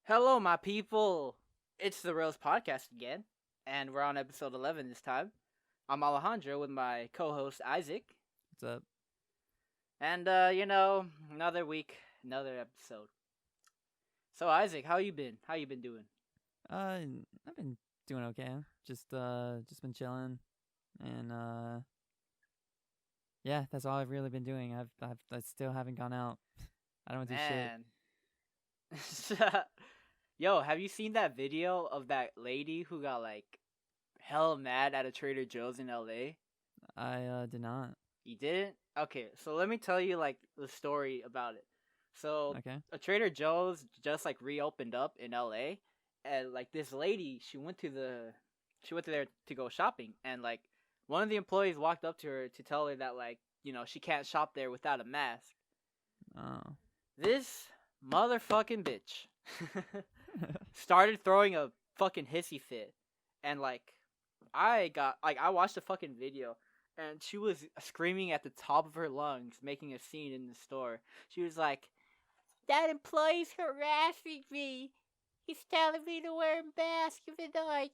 Hello, my people. It's the Rose Podcast again, and we're on episode 11 this time. I'm Alejandro with my co-host Isaac, What's up? and another week, another episode. So Isaac, how you been? How you been doing? I've been doing okay. Just been chilling, and yeah, that's all I've really been doing. I still haven't gone out. I don't do shit. Man, yo, have you seen that video of that lady who got like hell mad at a Trader Joe's in LA? I did not. You didn't? Okay, so let me tell you like the story about it. So Okay. a Trader Joe's just like reopened up in LA, and like this lady, she went to there to go shopping, and like one of the employees walked up to her to tell her that like she can't shop there without a mask. Oh. This motherfucking bitch started throwing a fucking hissy fit, and like I watched the fucking video, and she was screaming at the top of her lungs, making a scene in the store. She was like, "That employee's harassing me. He's telling me to wear a mask even though I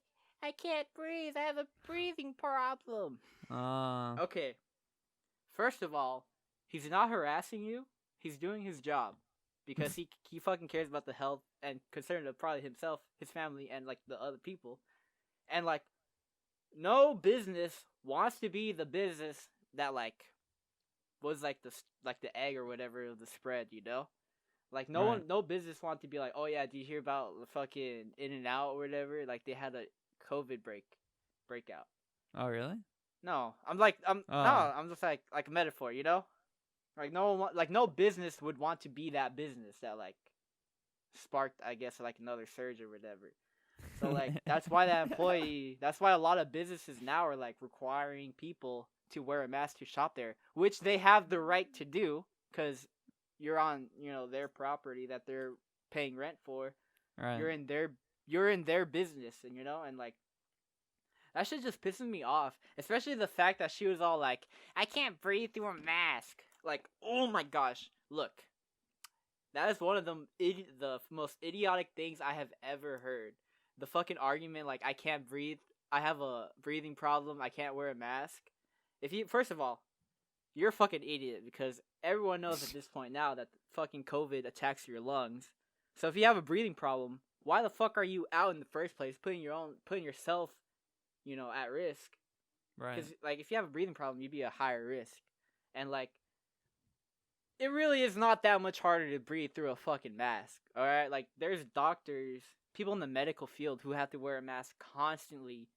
can't breathe. I have a breathing problem." Uh. Okay, first of all, he's not harassing you. He's doing his job because he fucking cares about the health and concern of probably himself, his family, and like the other people. And like no business wants to be the business that like was like the egg or whatever of the spread, you know? Like Right. no business want to be like, "Oh yeah, do you hear about the fucking In and Out or whatever? Like they had a COVID breakout." Oh really? No, Oh. I'm just like a metaphor, you know? Like like no business would want to be that business that like sparked, I guess, like another surge or whatever. So like that's why a lot of businesses now are like requiring people to wear a mask to shop there, which they have the right to do cuz you're on, their property that they're paying rent for. Right. You're in their you're in their business, and and like that shit just pisses me off, especially the fact that she was all like, "I can't breathe through a mask." Like, "Oh my gosh. Look, that is one of the most idiotic things I have ever heard. The fucking argument like I can't breathe, I have a breathing problem, I can't wear a mask. If you First of all, you're a fucking idiot because everyone knows at this point now that fucking COVID attacks your lungs. So if you have a breathing problem, why the fuck are you out in the first place putting yourself, at risk? Right. Cuz like if you have a breathing problem, you'd be a higher risk. And like it really is not that much harder to breathe through a fucking mask. All right, like there's doctors, people in the medical field who have to wear a mask constantly.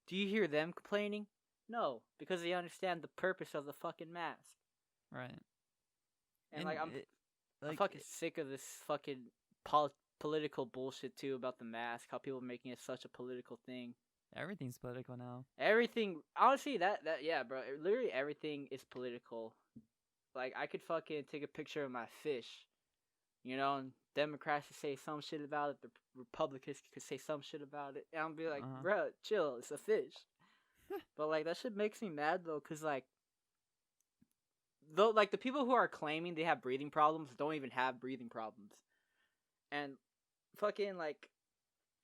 Do you hear them complaining? No, because they understand the purpose of the fucking mask. Right. And And like I'm like fucking sick of this fucking political bullshit too about the mask. How people are making it such a political thing. everything's political now. Everything, honestly, that yeah, bro. Literally everything is political. Like I could fucking take a picture of my fish, and Democrats could say some shit about it, the Republicans could say some shit about it, and I'll be like, Uh huh. bro, chill, it's a fish. But like that shit makes me mad though, cause like though like the people who are claiming they have breathing problems don't even have breathing problems, and fucking like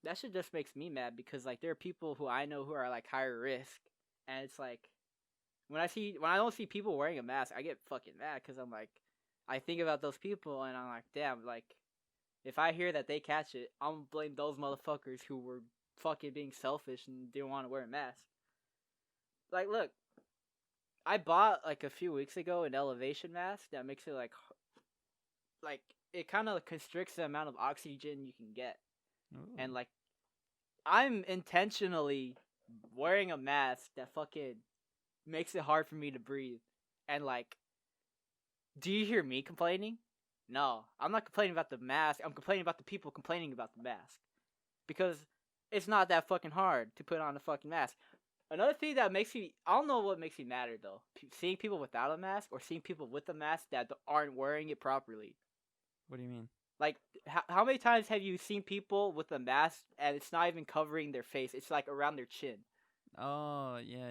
that shit just makes me mad because like there are people who I know who are like higher risk, and it's like when I don't see people wearing a mask, I get fucking mad because I'm like, I think about those people and I'm like, damn, like if I hear that they catch it, I'm gonna blame those motherfuckers who were fucking being selfish and didn't want to wear a mask. Like, look, I bought like a few weeks ago an elevation mask that makes it like it kind of constricts the amount of oxygen you can get, Ooh. and like I'm intentionally wearing a mask that fucking makes it hard for me to breathe, and like do you hear me complaining? No, I'm not complaining about the mask. I'm complaining about the people complaining about the mask. Because it's not that fucking hard to put on a fucking mask. Another thing that makes me, I don't know what makes me madder though. Seeing people without a mask or seeing people with a mask that aren't wearing it properly. What do you mean? Like, how many times have you seen people with a mask and it's not even covering their face? It's like around their chin. Oh yeah.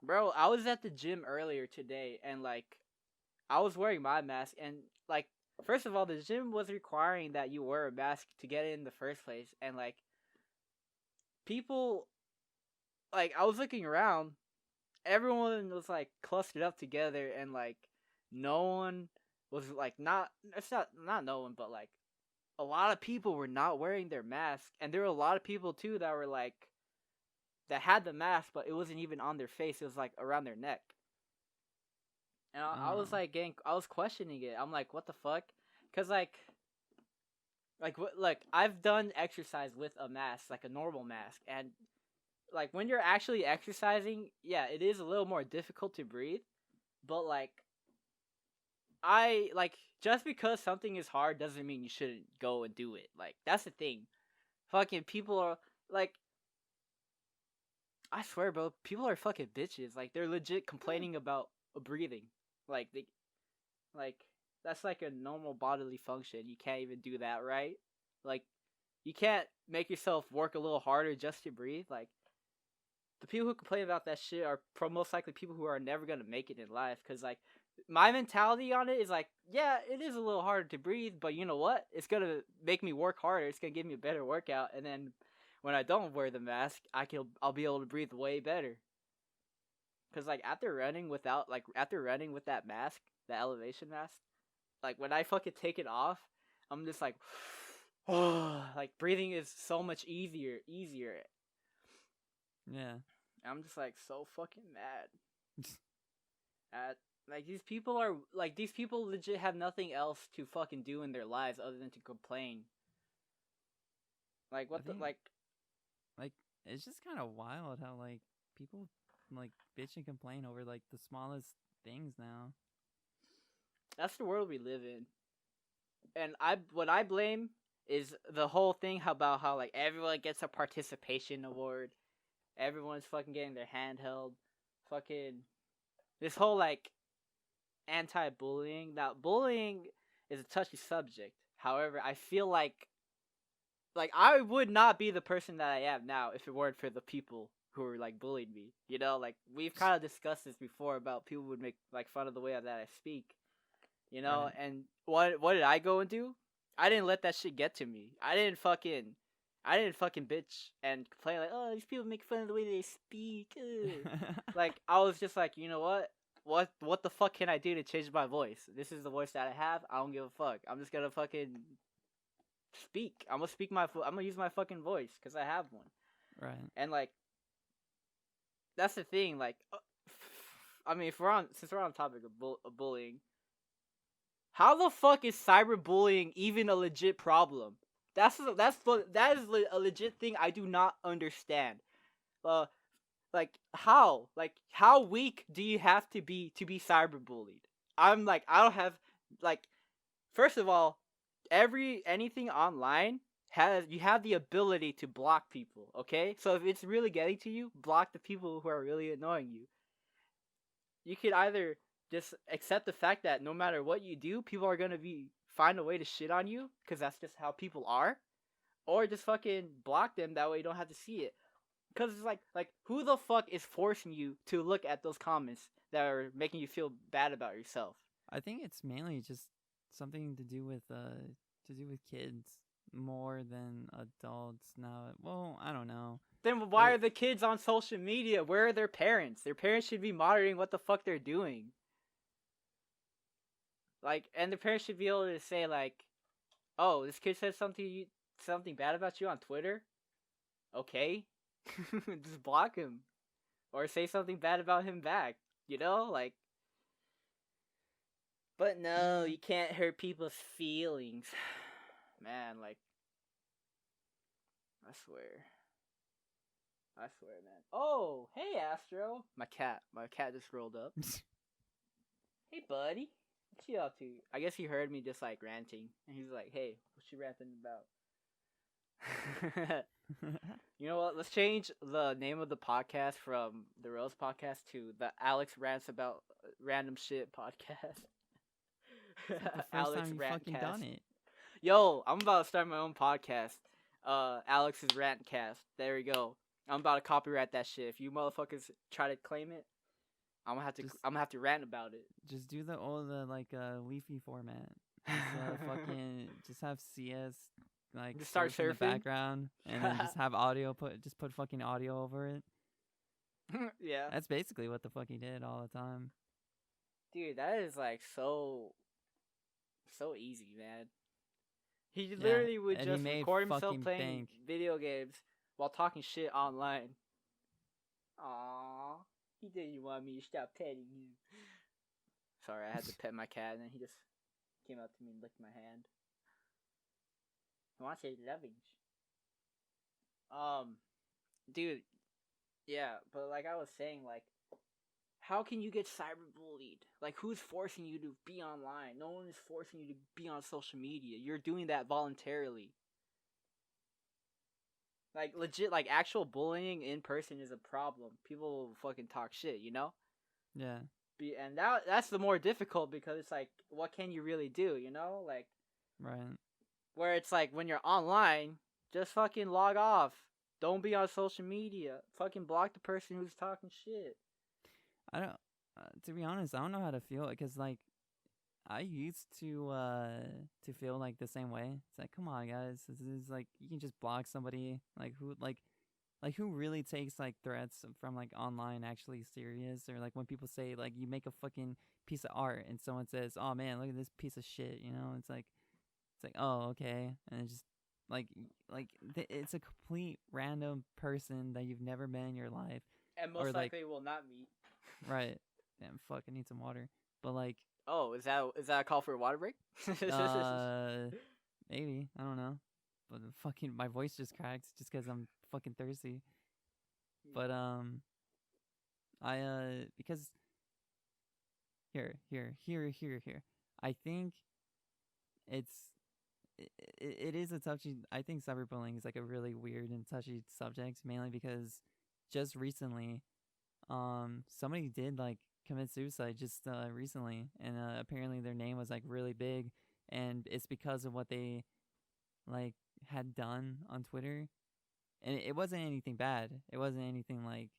Bro, I was at the gym earlier today and like I was wearing my mask and like first of all, the gym was requiring that you wear a mask to get in the first place, and like people, like I was looking around, everyone was like clustered up together, and like no one was like not. It's not no one, but like a lot of people were not wearing their mask, and there were a lot of people too that were like that had the mask, but it wasn't even on their face. It was like around their neck. And I was Oh, like I was questioning it. I'm like, what the fuck? Cause like what, like I've done exercise with a mask, like a normal mask, and like when you're actually exercising, yeah, it is a little more difficult to breathe. But like I like just because something is hard doesn't mean you shouldn't go and do it. Like that's the thing. Fucking people are like, I swear, bro, people are fucking bitches. Like they're legit yeah. complaining about breathing. Like they like that's like a normal bodily function. You can't even do that, right? Like you can't make yourself work a little harder just to breathe. Like the people who complain about that shit are most likely people who are never gonna make it in life. Cause like my mentality on it is like, yeah, it is a little harder to breathe, but you know what? It's gonna make me work harder. It's gonna give me a better workout, and then when I don't wear the mask, I'll be able to breathe way better. Cause like after running with that mask, the elevation mask, like when I fucking take it off, I'm just like, oh, like breathing is so much easier. Yeah. I'm just like so fucking mad at like these people legit have nothing else to fucking do in their lives other than to complain. Like I what the think like like it's just kind of wild how like people like bitch and complain over like the smallest things now. that's the world we live in. And what I blame is the whole thing about how like everyone gets a participation award. Everyone's fucking getting their hand held. Fucking this whole like anti-bullying. Now bullying is a touchy subject. However, I feel like I would not be the person that I am now if it weren't for the people who were like bullied me. You know, like we've kind of discussed this before about people would make like fun of the way that I speak. You know, Right. and what did I go and do? I didn't let that shit get to me. I didn't fucking bitch and complain like, oh, these people make fun of the way they speak. Ugh. Like I was just like, you know what? What the fuck can I do to change my voice? This is the voice that I have. I don't give a fuck. I'm just gonna fucking speak. I'm gonna use my fucking voice because I have one. Right. And like that's the thing. Like, I mean, if since we're on topic of, of bullying, how the fuck is cyberbullying even a legit problem? That is a legit thing I do not understand. Uh, like how weak do you have to be cyberbullied? I'm like I don't have like first of all, anything online has you have the ability to block people, okay? So if it's really getting to you, block the people who are really annoying you. You could either just accept the fact that no matter what you do, people are gonna find a way to shit on you because that's just how people are, or just fucking block them that way you don't have to see it. Because it's like who the fuck is forcing you to look at those comments that are making you feel bad about yourself? I think it's mainly just something to do with kids more than adults now. Well, I don't know. Then why are It the kids on social media? Where are their parents? Their parents should be monitoring what the fuck they're doing. Like, and the parents should be able to say like, "Oh, this kid said something bad about you on Twitter. Okay, just block him or say something bad about him back." You know, like. But no, yeah. you can't hurt people's feelings, man. Like, I swear. I swear, man. Oh, hey, Astro. My cat just rolled up. Hey, buddy. What you up to? I guess he heard me just like ranting, and he's like, "Hey, what you ranting about?" You know what? Let's change the name of the podcast from the Rose Podcast to the Alex Rants About Random Shit Podcast. It's like the first Alex time you fucking Rantcast. done it. Yo, I'm about to start my own podcast. Alex's Rantcast. There we go. I'm about to copyright that shit. If you motherfuckers try to claim it, Just I'm gonna have to rant about it. just do the old like leafy format. Just have CS like Just start surf in the surfing. background, and then just have audio put fucking audio over it. Yeah. That's basically what the fuck he did all the time. Dude, that is like so easy, man. He Yeah, literally would and he just made record himself fucking playing bank. video games while talking shit online. Aww. He didn't want me to stop petting him. Sorry, I had to pet my cat and then he just came up to me and licked my hand. He wants his loving. Um, dude, yeah, but like I was saying, like, how can you get cyberbullied? Like, who's forcing you to be online? No one is forcing you to be on social media. You're doing that voluntarily. Like, legit, like, actual bullying in person is a problem. People fucking talk shit, you know? Yeah. And that's the more difficult because it's like, what can you really do, you know? Like, Right. where it's like, when you're online, just fucking log off. Don't be on social media. Fucking block the person who's talking shit. I don't. To be honest, I don't know how to feel because like I used to feel like the same way. It's like, come on, guys, this is like you can just block somebody. Like who really takes like threats from like online actually serious? Or like when people say like you make a fucking piece of art and someone says, "Oh man, look at this piece of shit," you know? It's like, oh okay, and it's just like it's a complete random person that you've never met in your life, And or most like likely will not meet. right. Damn, fuck, I need some water. But like, Oh, is that a call for a water break? uh, maybe I don't know. But fucking my voice just cracks just because I'm fucking thirsty. But I because here. I think it's it is a touchy. I think cyberbullying is like a really weird and touchy subject, mainly because just recently, somebody did like commit suicide just recently, and apparently their name was like really big, and it's because of what they like had done on Twitter, and it wasn't anything bad. It wasn't anything like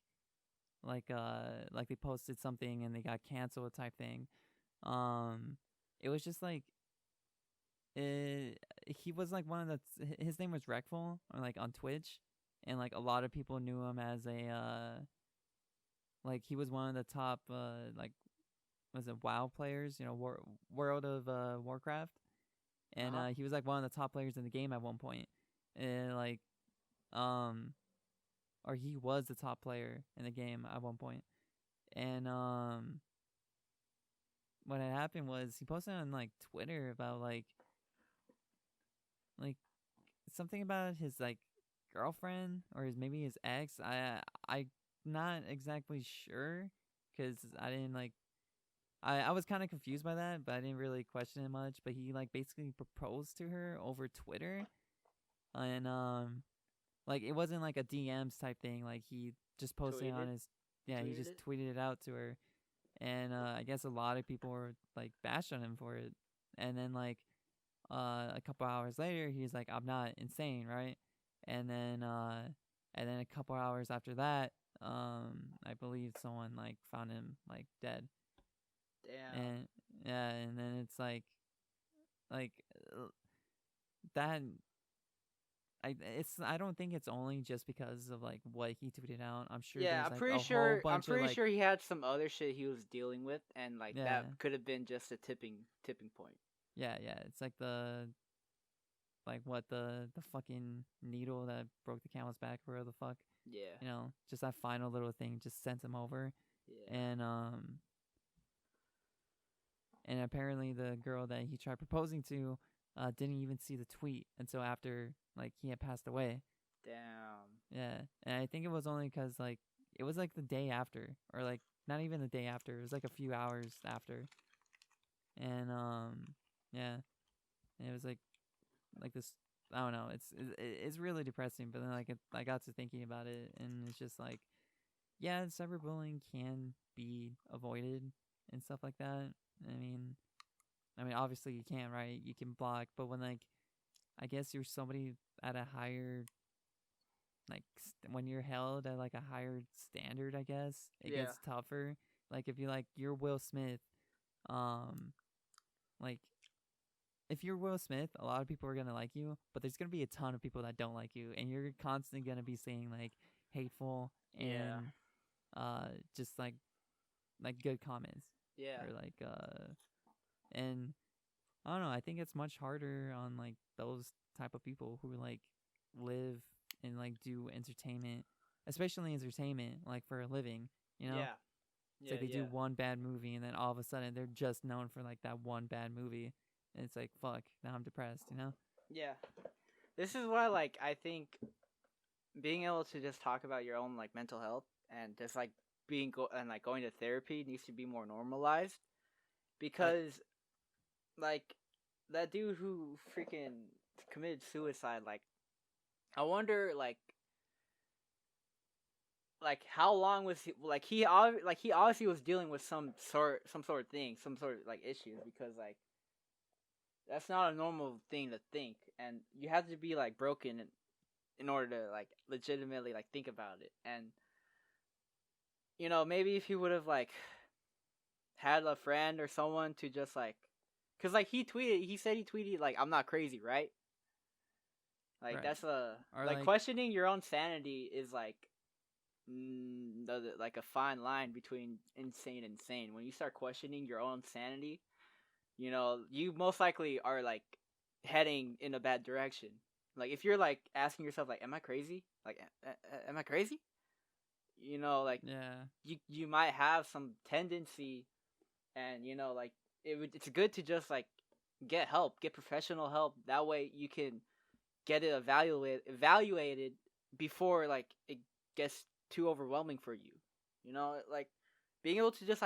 they posted something and they got canceled type thing. Um, it was just like he was like one of his name was Reckful or like on Twitch, and like a lot of people knew him as a like he was one of the top like was it WoW players, you know, World of Warcraft, and Uh-huh. he was like one of the top players in the game at one point, and like um or he was the top player in the game at one point, and what had happened was he posted on like Twitter about like something about his like girlfriend or maybe his ex. I not exactly sure because I didn't like I was kind of confused by that, but I didn't really question it much. But he like basically proposed to her over Twitter, and like it wasn't like a DMs type thing. Like he just posted on Tweeted. his yeah, he Tweeted just it. tweeted it out to her, and I guess a lot of people were like bashed on him for it. And then like a couple hours later, he's like, "I'm not insane, right?" And then a couple hours after that, I believe someone like found him like dead. Damn. And yeah, and then it's like uh, that I don't think it's only just because of like what he tweeted out. I'm sure Yeah, there's like a whole I'm bunch of pretty like sure he had some other shit he was dealing with, and like yeah that could have been just a tipping point. yeah. It's like the like what the fucking needle that broke the camel's back or the fuck, Yeah. you know, just that final little thing just sent him over. Yeah. And apparently the girl that he tried proposing to didn't even see the tweet until after like he had passed away. Damn. Yeah, and I think it was only because like it was like the day after, or like not even the day after. It was like a few hours after, and yeah, and it was like this. I don't know. It's really depressing. But then like I got to thinking about it, and it's just like, yeah, cyberbullying can be avoided and stuff like that. I mean, obviously you can't, right? You can block, but when like I guess you're somebody at a higher like when you're held at like a higher standard, I guess it Yeah. gets tougher. Like if you like you're Will Smith, um, like if you're Will Smith, a lot of people are gonna like you, but there's gonna be a ton of people that don't like you, and you're constantly gonna be saying like hateful Yeah. and just like good comments Yeah. or like and I don't know. I think it's much harder on like those type of people who like live and like do entertainment, especially entertainment, like for a living. You know, Yeah. it's Yeah. like they do Yeah. one bad movie and then all of a sudden they're just known for like that one bad movie, and it's like fuck. Now I'm depressed. You know. Yeah. This is why, like, I think being able to just talk about your own like mental health and just like and like going to therapy needs to be more normalized because like that dude who freaking committed suicide, like I wonder like how long was he like he obviously was dealing with some sort of thing, some sort of like issues, because like that's not a normal thing to think, and you have to be like broken in order to like legitimately like think about it. And maybe if he would have like had a friend or someone to just like, cuz like he said he tweeted like I'm not crazy, right? Like Right. that's a Or like like questioning your own sanity is like like a fine line between insane and sane. When you start questioning your own sanity, you most likely are like heading in a bad direction. Like if you're like asking yourself like am I crazy? Like am I crazy? Like yeah. you might have some tendency, and like it's good to just like get help, get professional help. That way you can get it evaluated before like it gets too overwhelming for you. Like being able to just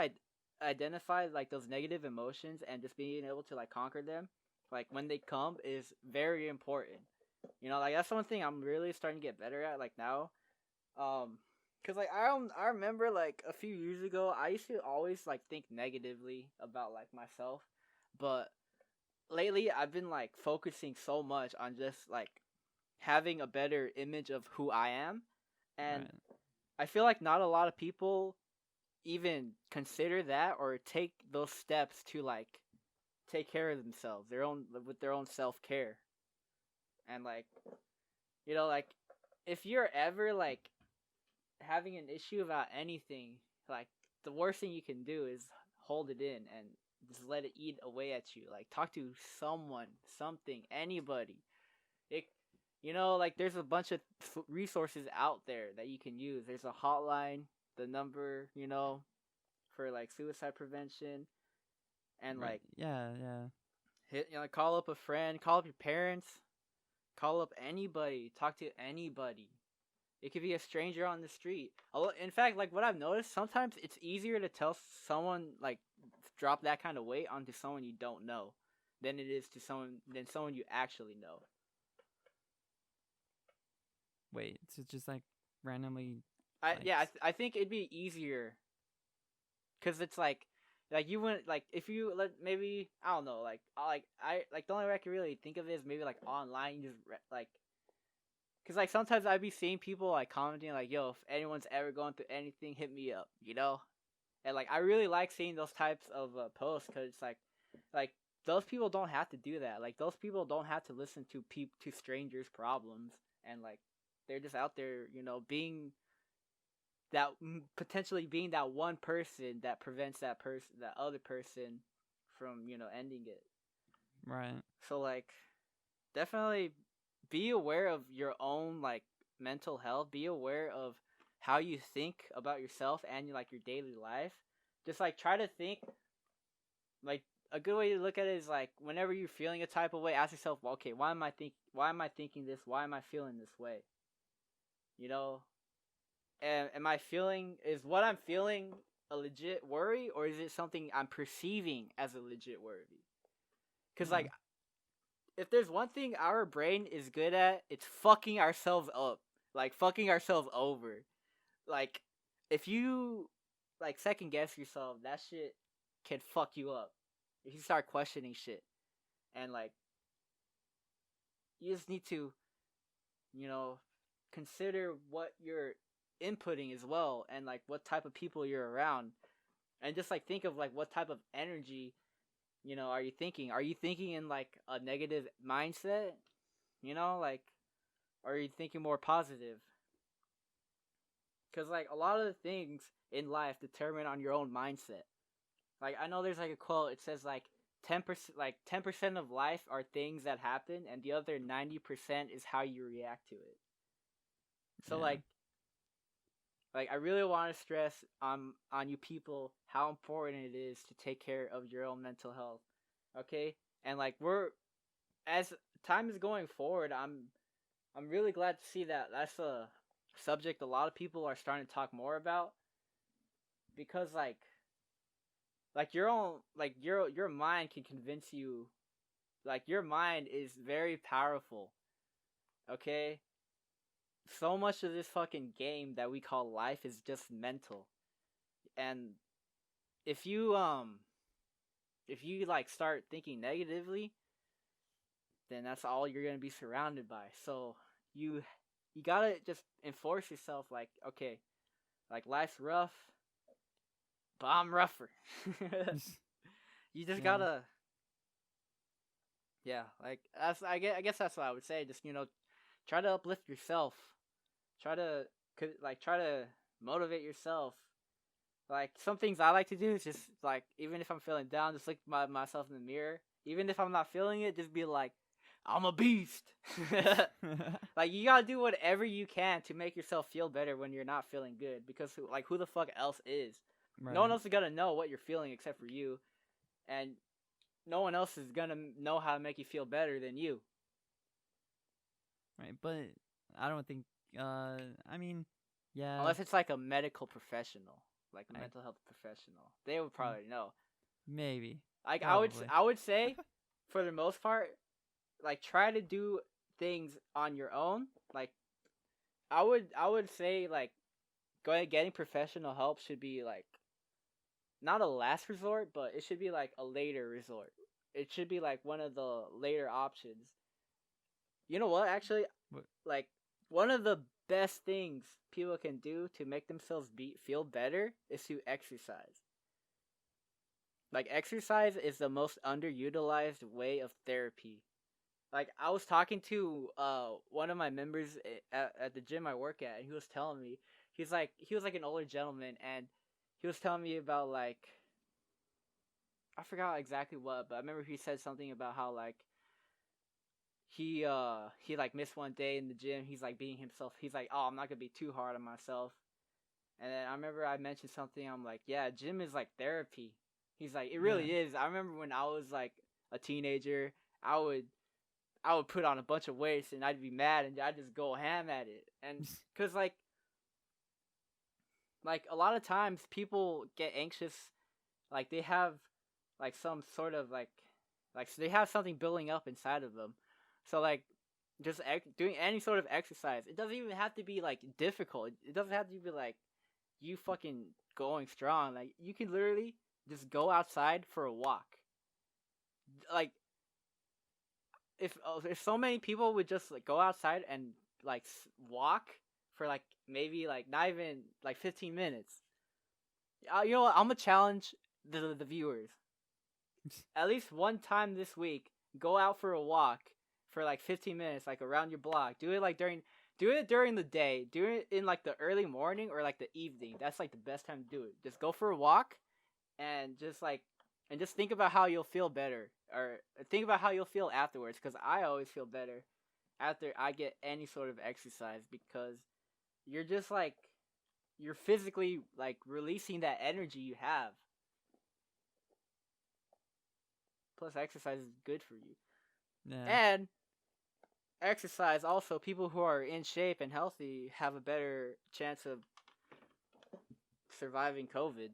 identify like those negative emotions and just being able to like conquer them like when they come is very important. Like that's one thing I'm really starting to get better at like now. Cause like I remember like a few years ago I used to always like think negatively about like myself, but lately I've been like focusing so much on just like having a better image of who I am, and Right. I feel like not a lot of people even consider that or take those steps to like take care of themselves, their own with their own self care, and like like if you're ever like having an issue about anything, like the worst thing you can do is hold it in and just let it eat away at you. Like talk to someone, something, anybody. It, like there's a bunch of resources out there that you can use. There's a hotline, the number, for like suicide prevention, and Right. like Yeah. Yeah. hit, call up a friend, call up your parents, call up anybody, talk to anybody. It could be a stranger on the street. In fact, like what I've noticed, sometimes it's easier to tell someone like drop that kind of weight onto someone you don't know than it is to someone you actually know. Wait. So just like randomly, like I think it'd be easier because it's like you wouldn't like if you let maybe I don't know I like the only way I can really think of it is maybe like online you just like because like sometimes I'd be seeing people like commenting like yo if anyone's ever going through anything hit me up and like I really like seeing those types of posts because it's like those people don't have to do that, like those people don't have to listen to to strangers problems, and like they're just out there being that potentially being that one person that prevents that other person from ending it. right. So like definitely be aware of your own like mental health, be aware of how you think about yourself and like your daily life. Just like try to think like a good way to look at it is like whenever you're feeling a type of way, ask yourself, well, okay, why am I thinking this, why am I feeling this way, you know and is what I'm feeling a legit worry, or is it something I'm perceiving as a legit worry? Because Huh. like if there's one thing our brain is good at, it's fucking ourselves up, like fucking ourselves over. Like if you like second guess yourself, that shit can fuck you up if you start questioning shit. And like you just need to you know consider what you're inputting as well, and like what type of people you're around, and just like think of like what type of energy are you thinking? Are you thinking in like a negative mindset? Like, or are you thinking more positive? Because like a lot of the things in life determine on your own mindset. Like I know there's like a quote. It says like 10% of life are things that happen, and the other 90% is how you react to it. So Yeah. like I really want to stress on you people how important it is to take care of your own mental health. Okay, and like as time is going forward, I'm really glad to see that that's a subject a lot of people are starting to talk more about because like your own like your mind can convince you, like your mind is very powerful. Okay, so much of this fucking game that we call life is just mental, and if you like start thinking negatively, then that's all you're gonna be surrounded by. So you you gotta just enforce yourself, like, okay, like life's rough, but I'm rougher. You just Yeah. gotta, yeah, like I guess that's what I would say. Just try to uplift yourself. Try to try to motivate yourself. Like some things I like to do is just like, even if I'm feeling down, just look myself in the mirror. Even if I'm not feeling it, just be like, I'm a beast. Like you gotta do whatever you can to make yourself feel better when you're not feeling good, because who the fuck else is? No one Right. else is gonna know what you're feeling except for you, and no one else is gonna know how to make you feel better than you. Right. But I don't think. I mean, yeah. Unless it's like a medical professional, like a I mental health professional, they would probably know. maybe. Like Probably. I would say, for the most part, like try to do things on your own. Like I would say like getting professional help should be like not a last resort, but it should be like a later resort. It should be like one of the later options. You know what? Actually, What? like one of the best things people can do to make themselves feel better is to exercise. Like exercise is the most underutilized way of therapy. Like I was talking to one of my members at the gym I work at, and he was telling me, he was like an older gentleman, and he was telling me about like, I forgot exactly what, but I remember he said something about how like he like missed one day in the gym. He's like being himself. He's like, oh, I'm not gonna be too hard on myself. And then I remember I mentioned something. I'm like, yeah, gym is like therapy. He's like, it Yeah. really is. I remember when I was like a teenager, I would put on a bunch of weights and I'd be mad and I'd just go ham at it. And cuz like a lot of times people get anxious, like they have like some sort of like so they have something building up inside of them. So like just doing any sort of exercise, it doesn't even have to be like difficult. It doesn't have to be like you fucking going strong. Like you can literally just go outside for a walk. Like if so many people would just like go outside and like walk for like maybe like not even like 15 minutes. You know what? I'm gonna challenge the viewers. At least one time this week, go out for a walk for like 15 minutes, like around your block. Do it during the day. Do it in like the early morning or like the evening. That's like the best time to do it. Just go for a walk and just think about how you'll feel better, or think about how you'll feel afterwards, because I always feel better after I get any sort of exercise, because you're just like you're physically like releasing that energy you have. Plus exercise is good for you. Yeah. And exercise also, people who are in shape and healthy have a better chance of surviving COVID.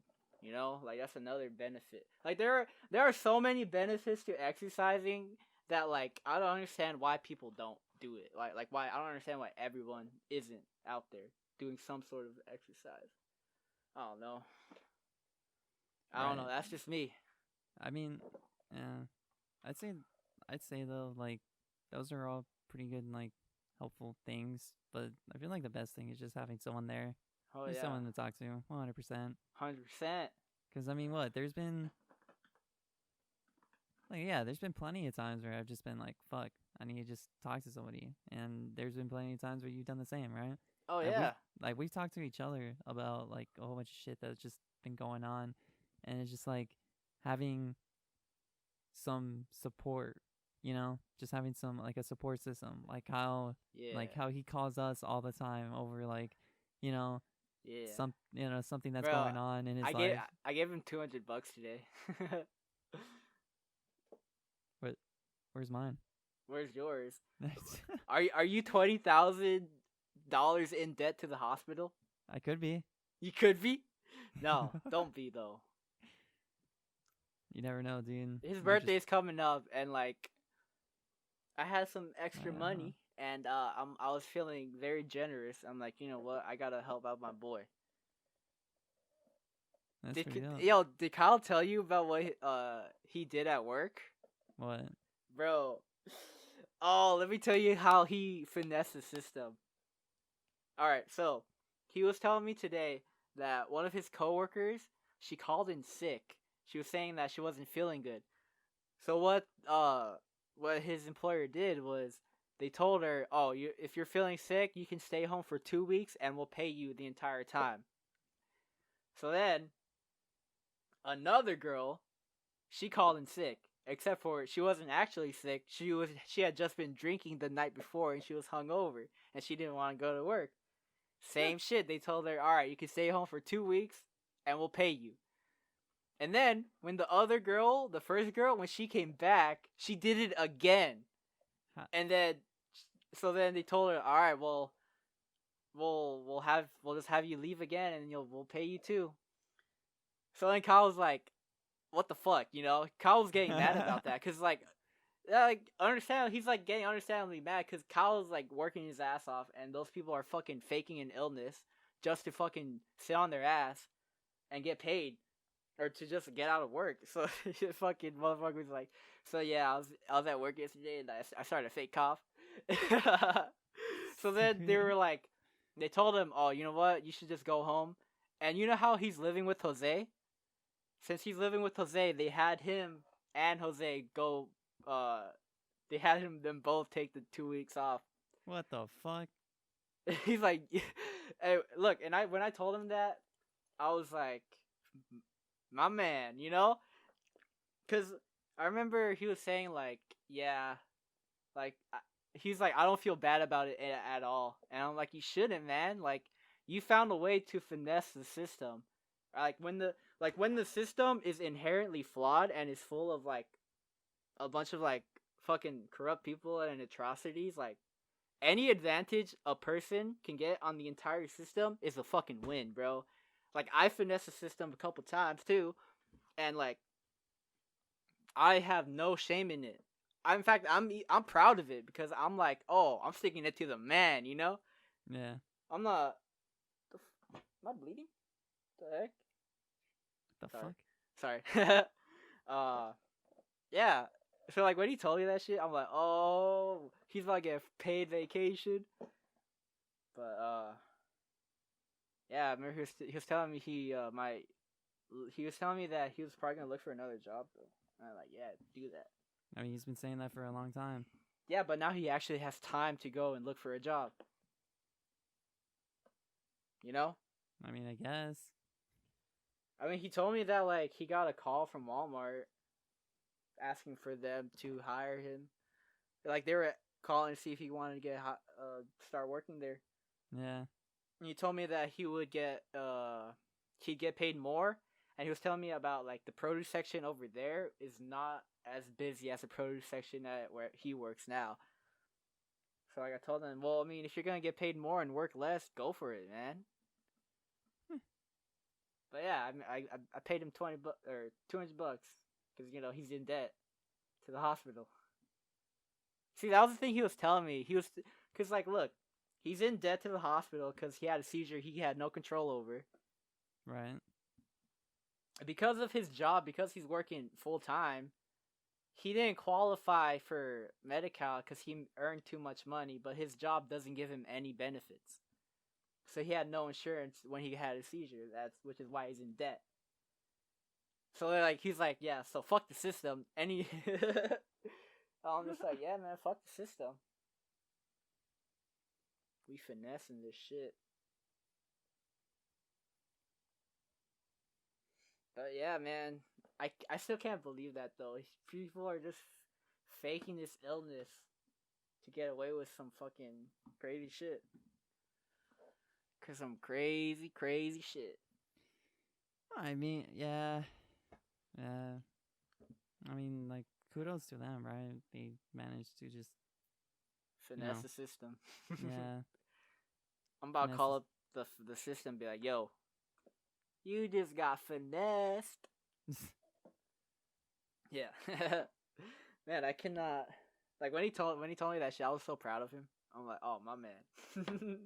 Like that's another benefit. Like there are so many benefits to exercising that like I don't understand why people don't do it. Like why I don't understand why everyone isn't out there doing some sort of exercise. I don't know. I don't know. Right. That's just me. I mean, yeah. I'd say I'd say though, like those are all pretty good and like helpful things, but I feel like the best thing is just having someone there, Oh just yeah, someone to talk to, 100%. 100%. Because I mean, what there's been Like, yeah, there's been plenty of times where I've just been like, fuck, I need to just talk to somebody. And there's been plenty of times where you've done the same, right? Oh And yeah. we've talked to each other about like a whole bunch of shit that's just been going on, and it's just like having some support, just having some like a support system, Yeah. like how he calls us all the time over like, you know, Yeah. something that's Bro, going on in his I gave life. I gave him $200 today. But where's mine? Where's yours? Are you $20,000 in debt to the hospital? I could be. You could be. No, don't be though. You never know, dude. His Might just- birthday's coming up, and like I had some extra Uh-huh. money, and I was feeling very generous. I'm like, you know what? I gotta help out my boy. That's pretty dope. Yo, did Kyle tell you about what he did at work, What? bro? Oh, let me tell you how he finessed the system. All right, so he was telling me today that one of his coworkers, she called in sick. She was saying that she wasn't feeling good. So what his employer did was they told her, "Oh, if you're feeling sick, you can stay home for 2 weeks and we'll pay you the entire time." So then another girl, she called in sick. Except for she wasn't actually sick. She had just been drinking the night before and she was hungover and she didn't want to go to work. Same shit. They told her, "All right, you can stay home for 2 weeks and we'll pay you." And then when the first girl, when she came back, she did it again. Huh. And then then they told her, "All right, well, we'll just have you leave again and we'll pay you too." So then Kyle was like, "What the fuck?" Kyle was getting mad about that because he's like getting understandably mad because Kyle's like working his ass off and those people are fucking faking an illness just to fucking sit on their ass and get paid or to just get out of work. So fucking motherfucker was like, "So yeah, I was at work yesterday and I started a fake cough." So then they told him, "Oh, you know what? You should just go home." And you know how he's living with Jose? Since he's living with Jose, they had him and Jose go. They had them both take the 2 weeks off. What the fuck? He's like, "Hey, look," and when I told him that, I was like, "My man," because I remember he was saying like, "Yeah, like he's like, I don't feel bad about it at all," and I'm like, "You shouldn't, man. Like, you found a way to finesse the system. Like when the system is inherently flawed and is full of like a bunch of like fucking corrupt people and atrocities, like any advantage a person can get on the entire system is a fucking win, bro. Like I finessed the system a couple times too, and like I have no shame in it. In fact, I'm proud of it because I'm like, oh, I'm sticking it to the man, Yeah. I'm not. Am I bleeding? The heck? The Sorry. fuck? Sorry. Yeah. So like when he told me that shit, I'm like, oh, he's about to get paid vacation. But yeah, I remember he was telling me he was telling me that he was probably gonna look for another job though. And I'm like, yeah, do that. I mean, he's been saying that for a long time. Yeah, but now he actually has time to go and look for a job. I mean, I guess. I mean, he told me that like he got a call from Walmart asking for them to hire him. Like they were calling to see if he wanted to start working there. Yeah. And he told me that he would he'd get paid more, and he was telling me about like the produce section over there is not as busy as the produce section at where he works now. So like I told him, well, I mean, if you're gonna get paid more and work less, go for it, man. But yeah, I paid him $200 because he's in debt to the hospital. See, that was the thing he was telling me. Because like, look, he's in debt to the hospital because he had a seizure he had no control over. Right. Because of his job, because he's working full time, he didn't qualify for Medi-Cal because he earned too much money, but his job doesn't give him any benefits. So he had no insurance when he had a seizure. Which is why he's in debt. So like he's like, yeah, so fuck the system. And he, I'm just like, yeah, man, fuck the system. We finessing this shit. But yeah, man, I still can't believe that though. People are just faking this illness to get away with some fucking crazy shit. Cause some crazy, crazy shit. I mean, yeah. I mean, like, kudos to them, right? They managed to just Finesse the system. yeah. I'm about to call up the system and be like, yo, you just got finessed. Yeah. Man, I cannot. Like when he told me that shit, I was so proud of him. I'm like, oh my man.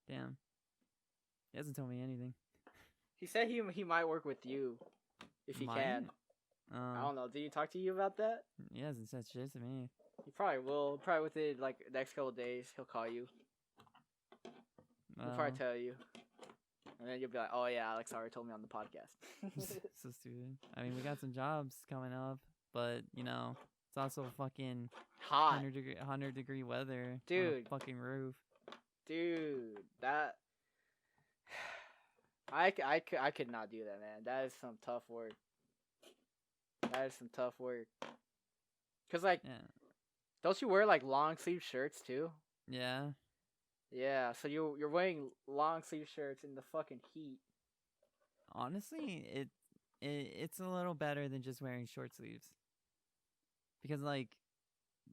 Damn. He hasn't told me anything. He said he might work with you if he can. I don't know. Did he talk to you about that? He hasn't said shit to me. He probably will. Probably within like the next couple of days, he'll call you. He'll probably tell you. And then you'll be like, oh yeah, Alex already told me on the podcast. So stupid. I mean, we got some jobs coming up, but you know, it's also fucking hot 100 degree weather. Dude. On a fucking roof. Dude, that I could not do that, man. That is some tough work. Cause like, don't you wear like long sleeve shirts too? Yeah. Yeah. So you're wearing long sleeve shirts in the fucking heat. Honestly, it's a little better than just wearing short sleeves. Because like,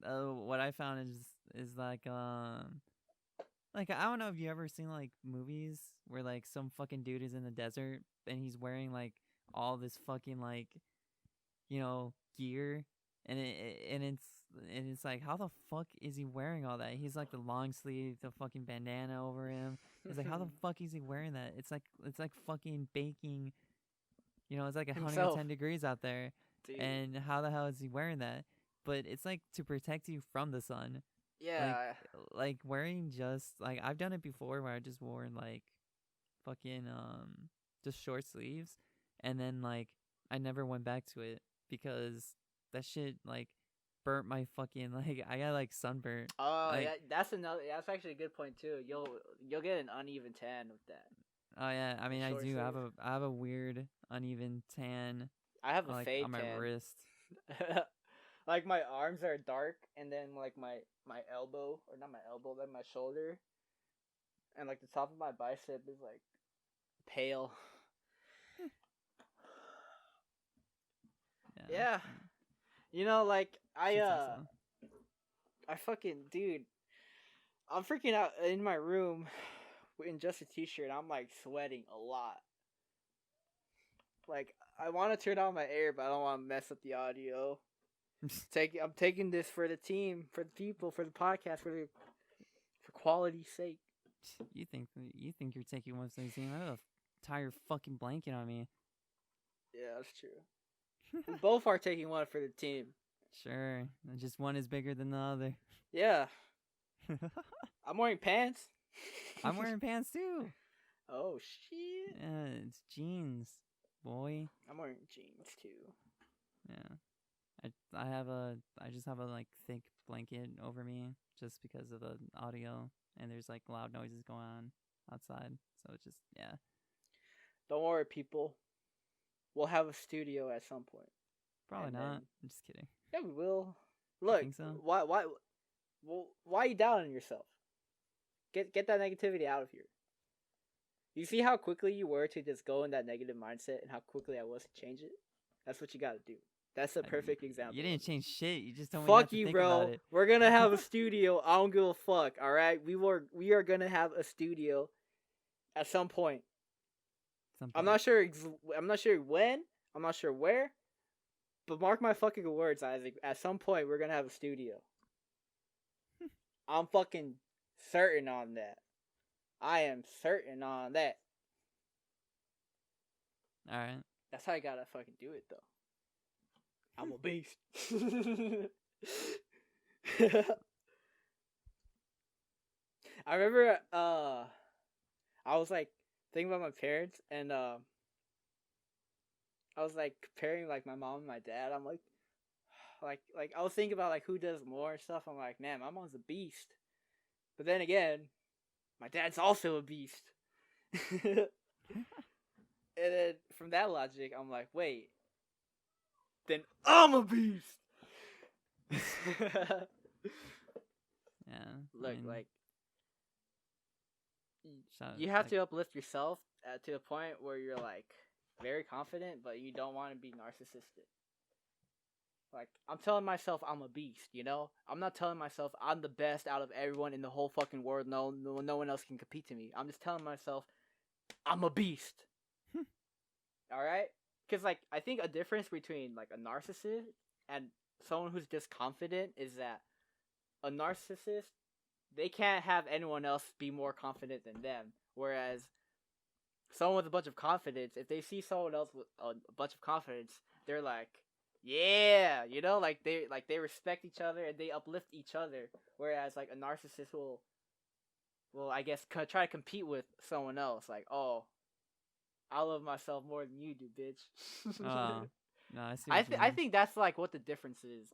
what I found is like I don't know if you ever seen like movies where like some fucking dude is in the desert and he's wearing like all this fucking like, you know, gear, and it's like, how the fuck is he wearing all that? He's like the long sleeve, the fucking bandana over him. It's like, how the fuck is he wearing that? It's like fucking baking. You know, it's like 110 degrees out there. Dude. And how the hell is he wearing that? But it's like to protect you from the sun. Yeah. Like wearing just like, I've done it before where I just wore like fucking just short sleeves, and then like I never went back to it because that shit like burnt my fucking, like, I got like sunburnt. Oh, like, yeah, that's actually a good point too. You'll get an uneven tan with that. Oh yeah, I mean, I do. I have a weird uneven tan. I have a like, fade on my tan. wrist. Like my arms are dark, and then like my elbow, or not my elbow, then my shoulder, and like the top of my bicep is like pale. Yeah. You know, like I fucking, dude, I'm freaking out in my room in just a t-shirt. I'm like sweating a lot. Like I want to turn on my air, but I don't want to mess up the audio. I'm taking this for the team, for the people, for the podcast, for quality's sake. You think you're taking one for the team? I have an entire fucking blanket on me. Yeah, that's true. We both are taking one for the team. Sure, just one is bigger than the other. Yeah. I'm wearing pants. I'm wearing pants too. Oh shit. Yeah, it's jeans, boy. I'm wearing jeans too. Yeah. I just have a like thick blanket over me just because of the audio, and there's like loud noises going on outside, so it's just, yeah. Don't worry, people. We'll have a studio at some point. Probably not. I'm just kidding. Yeah, we will. Look, think so? Why are you down on yourself? Get that negativity out of here. You see how quickly you were to just go in that negative mindset, and how quickly I was to change it? That's what you got to do. That's a perfect example. You didn't change shit. You just told me fuck not to you, think bro. about it. We're gonna have a studio. I don't give a fuck. All right, we are gonna have a studio at some point. I'm not sure. I'm not sure when. I'm not sure where. But mark my fucking words, Isaac. At some point, we're gonna have a studio. I'm fucking certain on that. I am certain on that. All right. That's how you gotta fucking do it, though. I'm a beast. I remember, I was like thinking about my parents, and I was like comparing like my mom and my dad. I'm like I was thinking about like who does more and stuff. I'm like, man, my mom's a beast. But then again, my dad's also a beast. And then from that logic, I'm like, wait, then I'm a beast. Yeah. Look, like so, you have like, to uplift yourself to a point where you're like very confident, but you don't want to be narcissistic. Like I'm telling myself I'm a beast, you know. I'm not telling myself I'm the best out of everyone in the whole fucking world. No one else can compete to me. I'm just telling myself I'm a beast. All right, because like I think a difference between like a narcissist and someone who's just confident is that a narcissist, they can't have anyone else be more confident than them. Whereas someone with a bunch of confidence, if they see someone else with a bunch of confidence, they're like, yeah, you know, like they respect each other and they uplift each other. Whereas like a narcissist will I guess try to compete with someone else. Like, oh, I love myself more than you do, bitch. oh, no, I see what you I mean. think that's like what the difference is.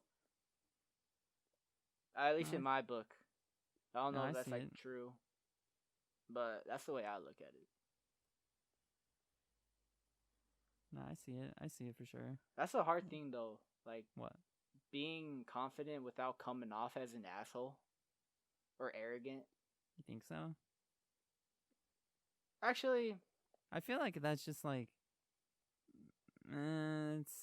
At least No, in my book. I don't no, know I if that's see like it. true, but that's the way I look at it. No, I see it. I see it for sure. That's a hard thing though. Like What? being confident without coming off as an asshole or arrogant. You think so? Actually, I feel like that's just like, it's.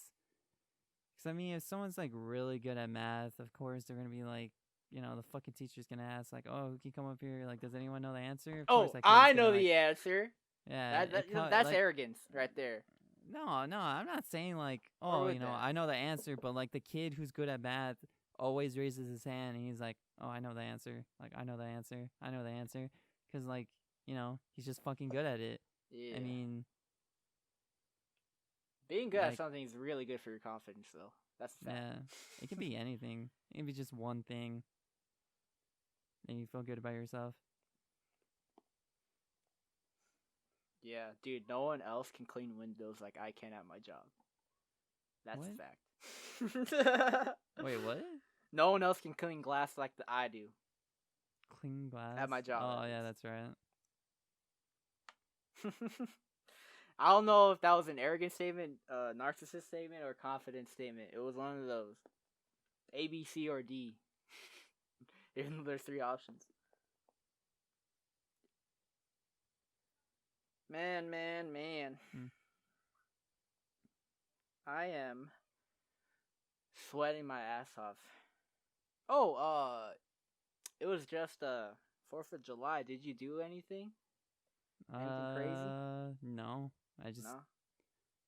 Because, I mean, if someone's like really good at math, of course they're going to be like, the fucking teacher's going to ask, like, oh, who can come up here? Like, does anyone know the answer? Of course oh, that kid's I going to, know like, the answer. yeah, That's like, arrogance right there. no, I'm not saying like, Or oh, with that. I know the answer, but like the kid who's good at math always raises his hand and he's like, oh, I know the answer. Like, I know the answer. I know the answer. Because, like, he's just fucking good at it. Yeah. I mean, Being good at like, something is really good for your confidence, though. That's a fact. yeah, it could be anything. It could be just one thing. And you feel good about yourself. Yeah, dude, no one else can clean windows like I can at my job. That's What? a fact. Wait, what? No one else can clean glass like I do Clean glass? at my job. Oh, yeah, that's right. I don't know if that was an arrogant statement, narcissist statement, or confident statement. It was one of those. A, B, C, or D. Even though there's 3 options. Man. Hmm. I am sweating my ass off. Oh, it was just 4th of July. Did you do anything? Anything crazy? No. No.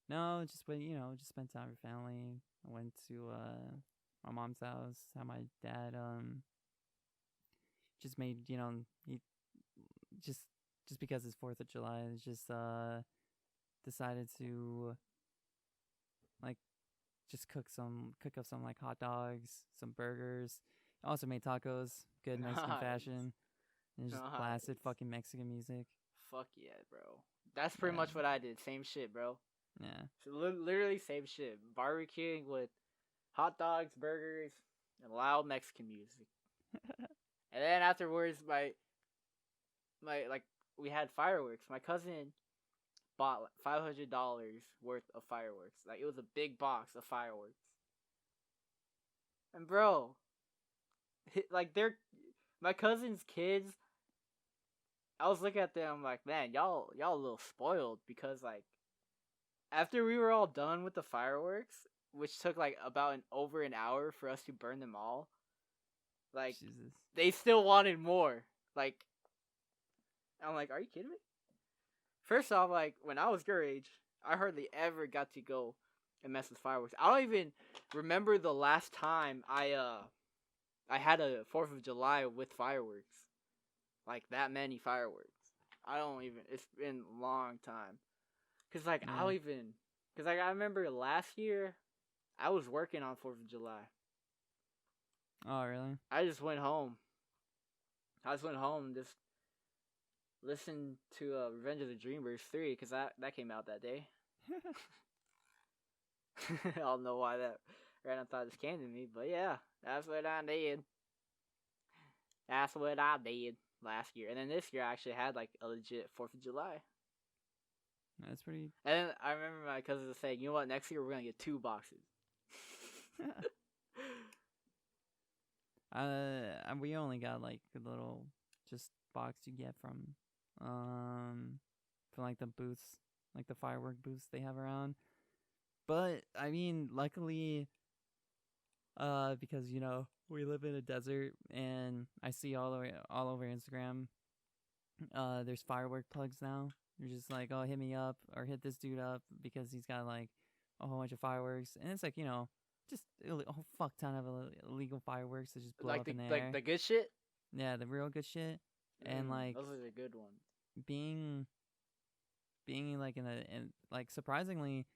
No, just went, just spent time with family. I went to my mom's house. How my dad just made, he just because it's 4th of July, just decided to like just cook up some like hot dogs, some burgers. Also made tacos, good Mexican Nice. fashion. And just blasted fucking Mexican music. Fuck yeah, bro. That's pretty much what I did. Same shit, bro. Yeah. So literally same shit. Barbecuing with hot dogs, burgers, and loud Mexican music. And then afterwards, my like we had fireworks. My cousin bought like $500 worth of fireworks. Like it was a big box of fireworks. And bro, like my cousin's kids. I was looking at them I'm like, man, y'all a little spoiled because like after we were all done with the fireworks, which took like about over an hour for us to burn them all, like Jesus. they still wanted more. Like I'm like, are you kidding me? First off, like when I was your age, I hardly ever got to go and mess with fireworks. I don't even remember the last time I had a 4th of July with fireworks. Like that many fireworks. I don't even. It's been a long time. Cause like Yeah. cause like I remember last year, I was working on 4th of July. Oh, really? I just went home. Just listen to Revenge of the Dreamers 3 because that came out that day. I don't know why that random thought just came to me, but yeah, that's what I did. That's what I did last year, and then this year I actually had like a legit 4th of July. That's pretty. And then I remember my cousin saying, "You know what? Next year we're gonna get 2 boxes." We only got like a little just box you get from like the booths, like the firework booths they have around. But I mean, luckily, because you know we live in a desert, and I see all over Instagram, there's firework plugs now. You're just like, oh, hit me up or hit this dude up because he's got like a whole bunch of fireworks, and it's like, you know, just a whole fuck ton of illegal fireworks that just blow like up in the air. Like the good shit. Yeah, the real good shit. And like those are the good ones. Being like in like surprisingly,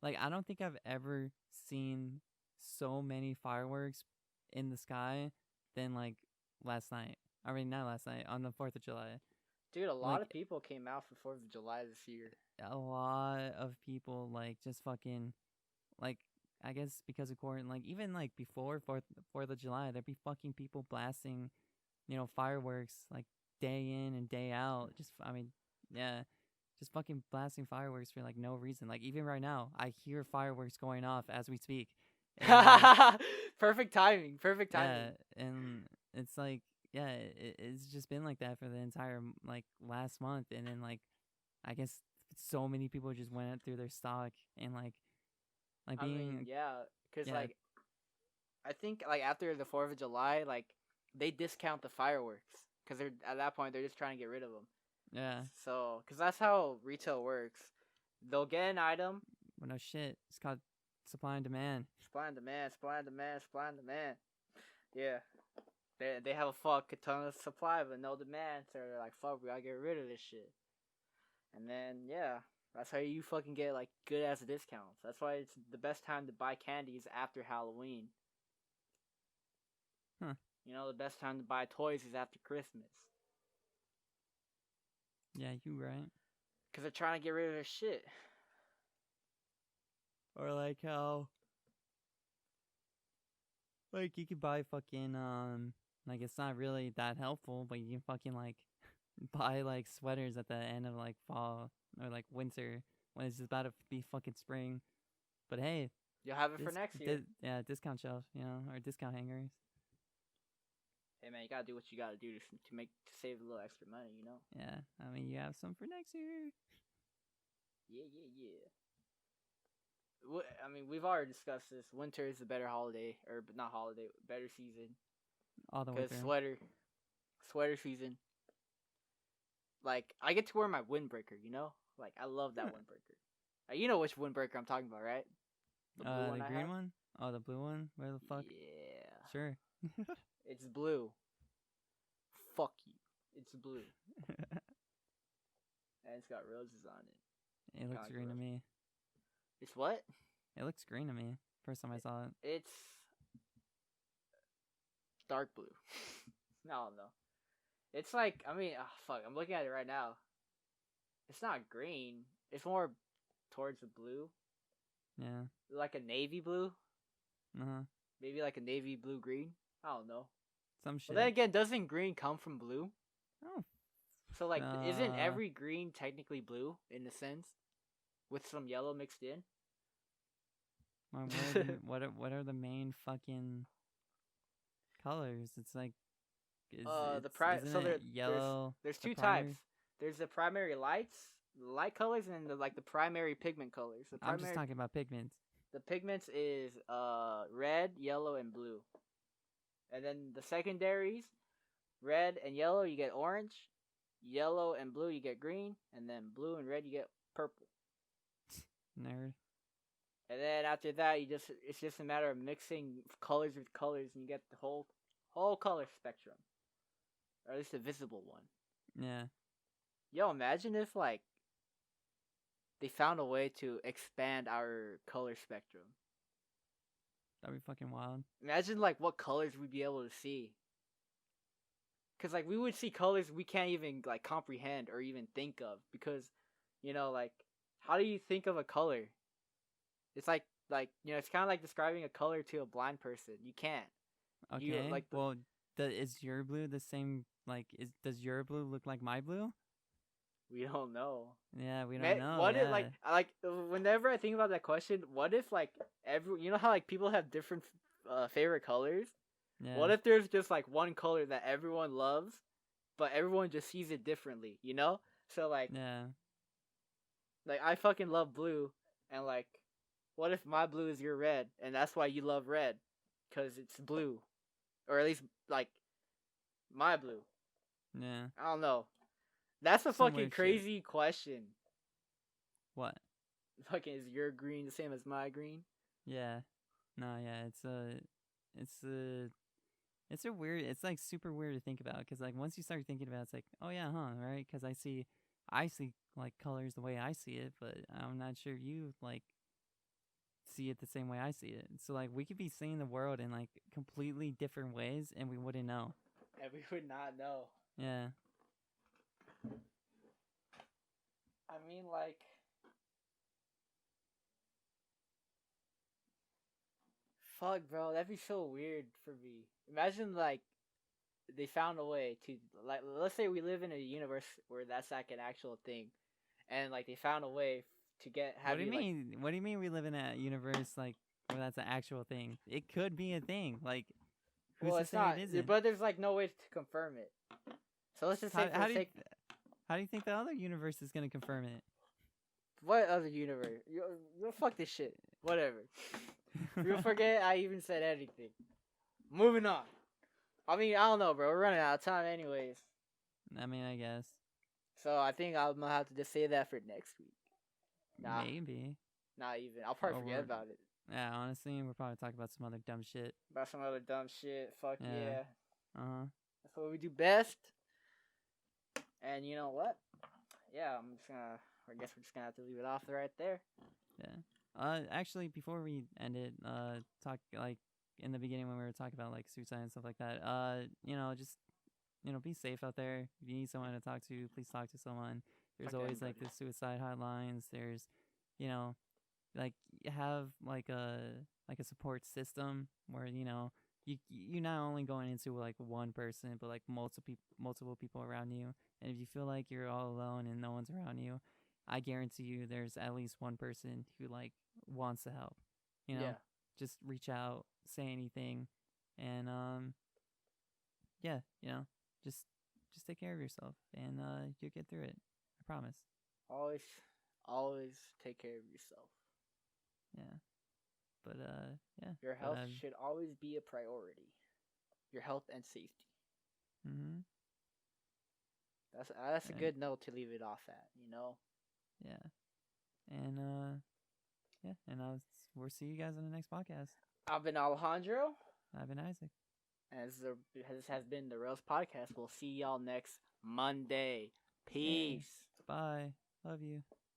like I don't think I've ever seen so many fireworks in the sky than like last night. I mean, not last night, on the 4th of July. Dude, a lot of people came out for 4th of July this year. A lot of people like just fucking like, I guess because of quarantine, like even like before 4th of July, there'd be fucking people blasting, you know, fireworks like day in and day out. Just, I mean, yeah, just fucking blasting fireworks for like no reason. Like even right now, I hear fireworks going off as we speak. And, perfect timing. Perfect timing. Yeah, and it's like, yeah, it's just been like that for the entire like last month, and then like, I guess so many people just went through their stock and like being. I mean, yeah, because like, I think like after the 4th of July, like they discount the fireworks because they're at that point they're just trying to get rid of them. Yeah. So, because that's how retail works. They'll get an item. Well, no shit. It's called supply and demand. Supply and demand. Supply and demand. Supply and demand. Yeah. They have a fuck a ton of supply but no demand, so they're like, fuck, we gotta get rid of this shit. And then yeah, that's how you fucking get like good ass discounts. That's why it's the best time to buy candies after Halloween. Huh. You know, the best time to buy toys is after Christmas. Yeah, you right. Because they're trying to get rid of their shit. Or like how, like you could buy fucking like it's not really that helpful, but you can fucking like buy like sweaters at the end of like fall or like winter when it's about to be fucking spring. But hey, you'll have it for next year. Yeah, discount shelf, you know, or discount hangers. Hey man, you gotta do what you gotta do to save a little extra money, you know. Yeah, I mean, you have some for next year. Yeah. I mean, we've already discussed this. Winter is the better holiday, or not holiday, better season. All the way through. Sweater season. Like, I get to wear my windbreaker, you know? Like, I love that windbreaker. You know which windbreaker I'm talking about, right? The blue one. The green one? Oh, the blue one? Where the fuck? Yeah. Sure. It's blue. Fuck you. It's blue. And it's got roses on it. It looks green to me. It's what? It looks green to me. First time I saw it. It's dark blue. I don't know. It's like, I mean, fuck, I'm looking at it right now. It's not green. It's more towards the blue. Yeah. Like a navy blue. Uh-huh. Maybe like a navy blue green. I don't know. Some shit. But then again, doesn't green come from blue? Oh. So like, isn't every green technically blue in a sense? With some yellow mixed in? What are the main fucking colors? It's like yellow. There's two types. There's the primary light colors, and the primary pigment colors. I'm just talking about pigments. The pigments is red, yellow, and blue. And then the secondaries, red and yellow, you get orange. Yellow and blue, you get green. And then blue and red, you get purple. Nerd. And then after that, it's just a matter of mixing colors with colors, and you get the whole color spectrum, or at least a visible one. Yeah. Yo, imagine if like they found a way to expand our color spectrum. That'd be fucking wild. Imagine like what colors we'd be able to see. because like we would see colors we can't even like comprehend or even think of because, like how do you think of a color? It's like it's kind of like describing a color to a blind person. You can't. You Okay. like Well, is your blue the same? Like, does your blue look like my blue? we don't know. Yeah, we don't know. What if Yeah. whenever I think about that question, what if like how like people have different favorite colors? Yeah. What if there's just like one color that everyone loves, but everyone just sees it differently? So Yeah. like I fucking love blue, and like, what if my blue is your red, and that's why you love red, cause it's blue, or at least like my blue. Yeah. I don't know. That's a Some fucking weird shit. crazy question. What? Fucking is your green the same as my green? Yeah. No, yeah, it's a, it's a weird, it's like super weird to think about because like once you start thinking about it, it's like, oh yeah, huh, right? Because I see like colors the way I see it, but I'm not sure you like see it the same way I see it. So like we could be seeing the world in like completely different ways and we wouldn't know. And we would not know. Yeah. I mean, like, fuck, bro, that'd be so weird for me. Imagine like they found a way to like, let's say we live in a universe where that's like an actual thing, and like they found a way to get What have do you you like, mean? What do you mean we live in a universe like where that's an actual thing? It could be a thing. Like, who's well, to it's say not, it isn't? but there's like no way to confirm it. So let's just say for How the do you, sake, how do you think the other universe is gonna confirm it? what other universe? You fuck this shit. Whatever. You'll forget I even said anything. Moving on. I mean, I don't know, bro. We're running out of time, anyways. I mean, I guess. So I think I'm gonna have to just say that for next week. Nah, Maybe. not even. I'll probably Or forget about it. yeah, honestly, we're probably talking about some other dumb shit. About some other dumb shit. Fuck Yeah. yeah. Uh-huh. That's what we do best. And you know what? Yeah, I'm just gonna. I guess we're just gonna have to leave it off right there. Yeah. Actually, before we end it, talk like in the beginning when we were talking about like suicide and stuff like that. Just be safe out there. If you need someone to talk to, please talk to someone. There's Talk to always like anybody. the suicide hotlines. There's, you know, like have like a support system where you not only going into like one person but like multiple people around you. And if you feel like you're all alone and no one's around you, I guarantee you there's at least one person who like wants to help. Yeah. Just reach out, say anything, and yeah, just take care of yourself and you'll get through it. I promise. Always, always take care of yourself. Yeah. But yeah. Your health should always be a priority. Your health and safety. Mhm. That's a good note to leave it off at. Yeah. And yeah, and we'll see you guys on the next podcast. I've been Alejandro. I've been Isaac. As this has been the Rose Podcast. We'll see y'all next Monday. Peace. Bye. Love you.